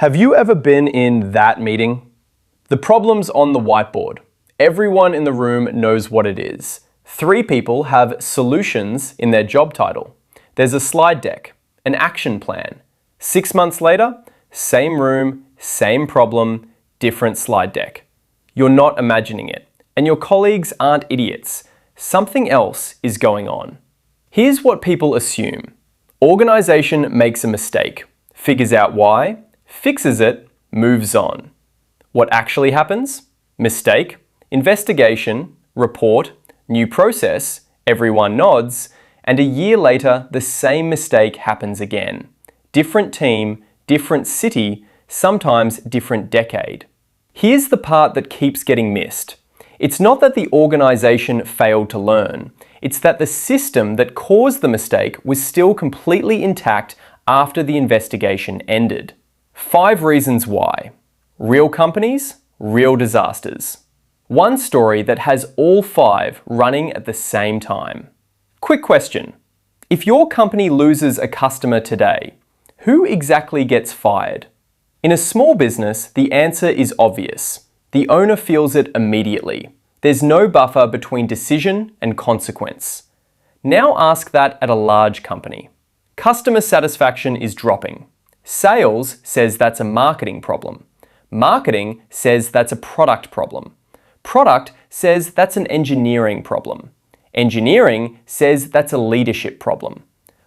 Have you ever been in that meeting? The problem's on the whiteboard. Everyone in the room knows what it is. 3 people have solutions in their job title. There's a slide deck, an action plan. 6 months later, same room, same problem, different slide deck. You're not imagining it, and your colleagues aren't idiots. Something else is going on. Here's what people assume. Organization makes a mistake, figures out why, fixes it, moves on. What actually happens? Mistake, investigation, report, new process, everyone nods, and a year later the same mistake happens again. Different team, different city, sometimes different decade. Here's the part that keeps getting missed. It's not that the organization failed to learn. It's that the system that caused the mistake was still completely intact after the investigation ended. 5 reasons why. Real companies, real disasters. One story that has all 5 running at the same time. Quick question. If your company loses a customer today, who exactly gets fired? In a small business, the answer is obvious. The owner feels it immediately. There's no buffer between decision and consequence. Now ask that at a large company. Customer satisfaction is dropping. Sales says that's a marketing problem. Marketing says that's a product problem. Product says that's an engineering problem. Engineering says that's a leadership problem.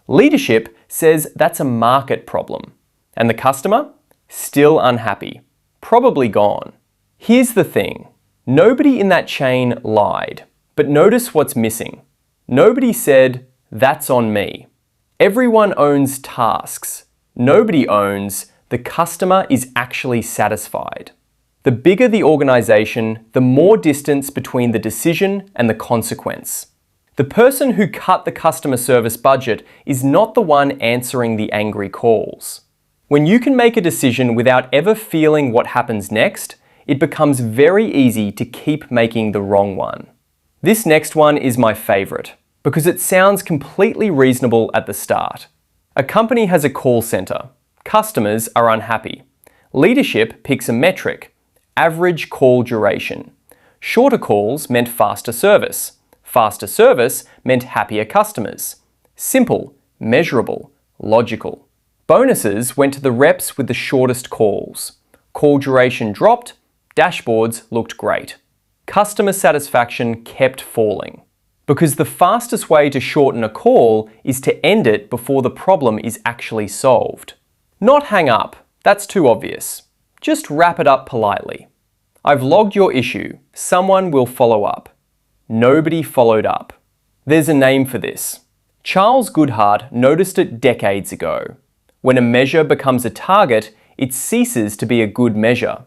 Leadership says that's a market problem. And the customer? Still unhappy. Probably gone. Here's the thing. Nobody in that chain lied. But notice what's missing. Nobody said, "That's on me." Everyone owns tasks. Nobody owns, the customer is actually satisfied. The bigger the organization, the more distance between the decision and the consequence. The person who cut the customer service budget is not the one answering the angry calls. When you can make a decision without ever feeling what happens next, it becomes very easy to keep making the wrong one. This next one is my favorite, because it sounds completely reasonable at the start. A company has a call center. Customers are unhappy. Leadership picks a metric, average call duration. Shorter calls meant faster service. Faster service meant happier customers. Simple, measurable, logical. Bonuses went to the reps with the shortest calls. Call duration dropped, dashboards looked great. Customer satisfaction kept falling. Because the fastest way to shorten a call is to end it before the problem is actually solved. Not hang up, that's too obvious. Just wrap it up politely. I've logged your issue, someone will follow up. Nobody followed up. There's a name for this. Charles Goodhart noticed it decades ago. When a measure becomes a target, it ceases to be a good measure.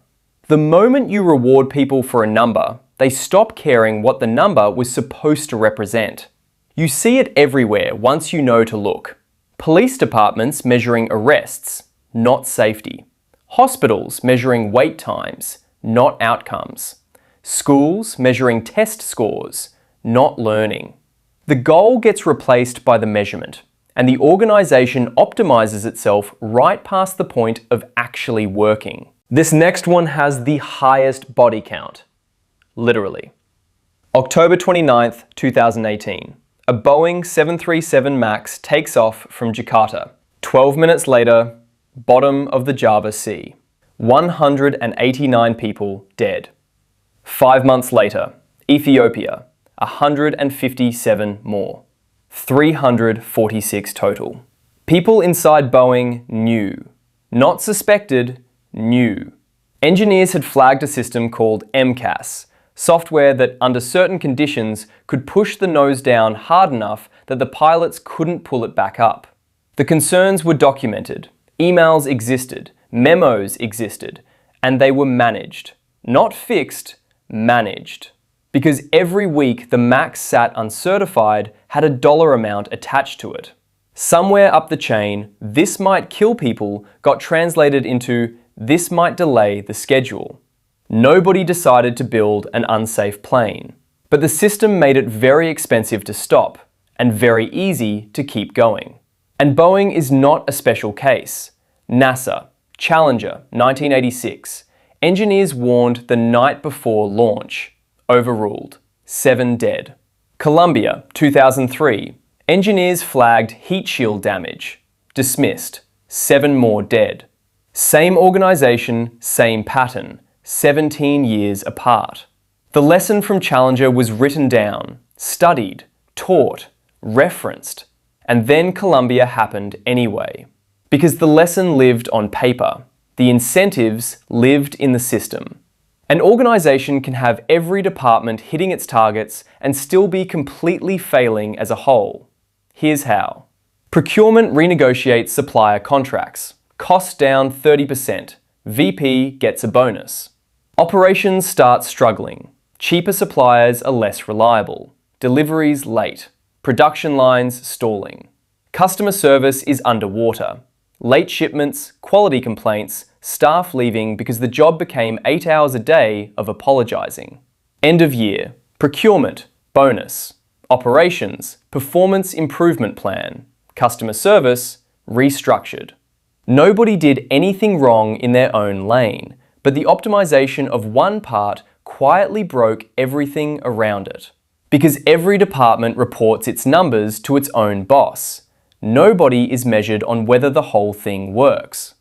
The moment you reward people for a number, they stop caring what the number was supposed to represent. You see it everywhere once you know to look. Police departments measuring arrests, not safety. Hospitals measuring wait times, not outcomes. Schools measuring test scores, not learning. The goal gets replaced by the measurement, and the organization optimizes itself right past the point of actually working. This next one has the highest body count. Literally. October 29th, 2018. A Boeing 737 MAX takes off from Jakarta. 12 minutes later, bottom of the Java Sea. 189 people dead. 5 months later, Ethiopia. 157 more. 346 total. People inside Boeing knew. Not suspected, knew. Engineers had flagged a system called MCAS, software that under certain conditions could push the nose down hard enough that the pilots couldn't pull it back up. The concerns were documented, emails existed, memos existed, and they were managed. Not fixed, managed. Because every week the MAX sat uncertified had a dollar amount attached to it. Somewhere up the chain, "this might kill people" got translated into "this might delay the schedule." Nobody decided to build an unsafe plane, but the system made it very expensive to stop and very easy to keep going. And Boeing is not a special case. NASA, Challenger, 1986. Engineers warned the night before launch. Overruled. 7 dead. Columbia, 2003. Engineers flagged heat shield damage. Dismissed. 7 more dead. Same organisation, same pattern. 17 years apart. The lesson from Challenger was written down, studied, taught, referenced, and then Columbia happened anyway. Because the lesson lived on paper. The incentives lived in the system. An organisation can have every department hitting its targets and still be completely failing as a whole. Here's how. Procurement renegotiates supplier contracts. Cost down 30%. VP gets a bonus. Operations start struggling. Cheaper suppliers are less reliable. Deliveries late. Production lines stalling. Customer service is underwater. Late shipments, quality complaints, staff leaving because the job became 8 hours a day of apologising. End of year. Procurement, bonus. Operations, performance improvement plan. Customer service, restructured. Nobody did anything wrong in their own lane, but the optimization of one part quietly broke everything around it. Because every department reports its numbers to its own boss. Nobody is measured on whether the whole thing works.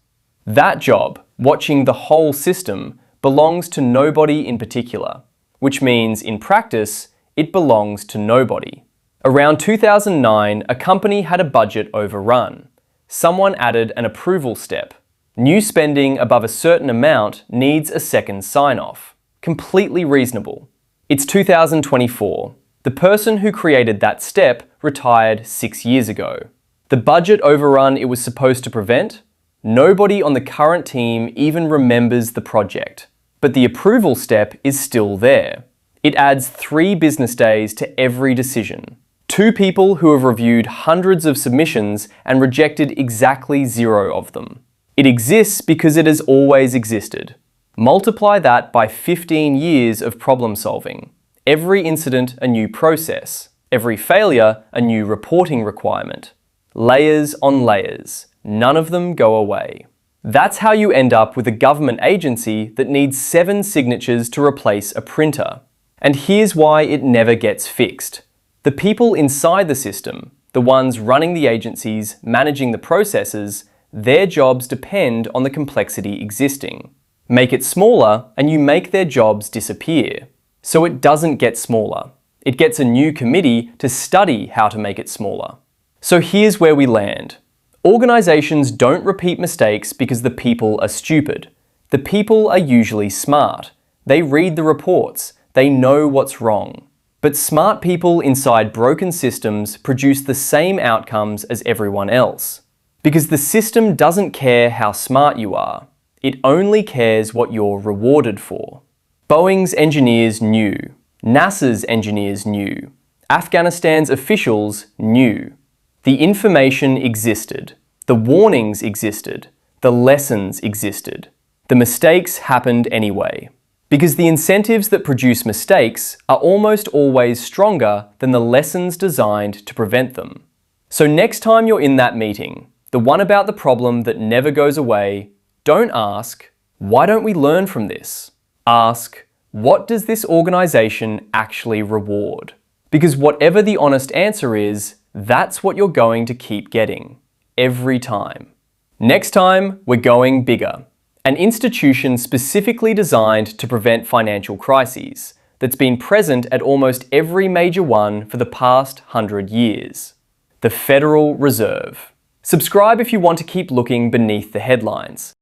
That job, watching the whole system, belongs to nobody in particular, which means in practice, it belongs to nobody. Around 2009, a company had a budget overrun. Someone added an approval step. New spending above a certain amount needs a second sign-off. Completely reasonable. It's 2024. The person who created that step retired 6 years ago. The budget overrun it was supposed to prevent? Nobody on the current team even remembers the project. But the approval step is still there. It adds 3 business days to every decision. 2 people who have reviewed hundreds of submissions and rejected exactly 0 of them. It exists because it has always existed. Multiply that by 15 years of problem solving. Every incident a new process. Every failure a new reporting requirement. Layers on layers. None of them go away. That's how you end up with a government agency that needs 7 signatures to replace a printer. And here's why it never gets fixed. The people inside the system, the ones running the agencies, managing the processes, their jobs depend on the complexity existing. Make it smaller and you make their jobs disappear. So it doesn't get smaller. It gets a new committee to study how to make it smaller. So here's where we land. Organizations don't repeat mistakes because the people are stupid. The people are usually smart. They read the reports. They know what's wrong. But smart people inside broken systems produce the same outcomes as everyone else. Because the system doesn't care how smart you are. It only cares what you're rewarded for. Boeing's engineers knew. NASA's engineers knew. Afghanistan's officials knew. The information existed. The warnings existed. The lessons existed. The mistakes happened anyway. Because the incentives that produce mistakes are almost always stronger than the lessons designed to prevent them. So next time you're in that meeting, the one about the problem that never goes away, don't ask, why don't we learn from this? Ask, what does this organization actually reward? Because whatever the honest answer is, that's what you're going to keep getting. Every time. Next time, we're going bigger. An institution specifically designed to prevent financial crises that's been present at almost every major one for the past 100 years. The Federal Reserve. Subscribe if you want to keep looking beneath the headlines.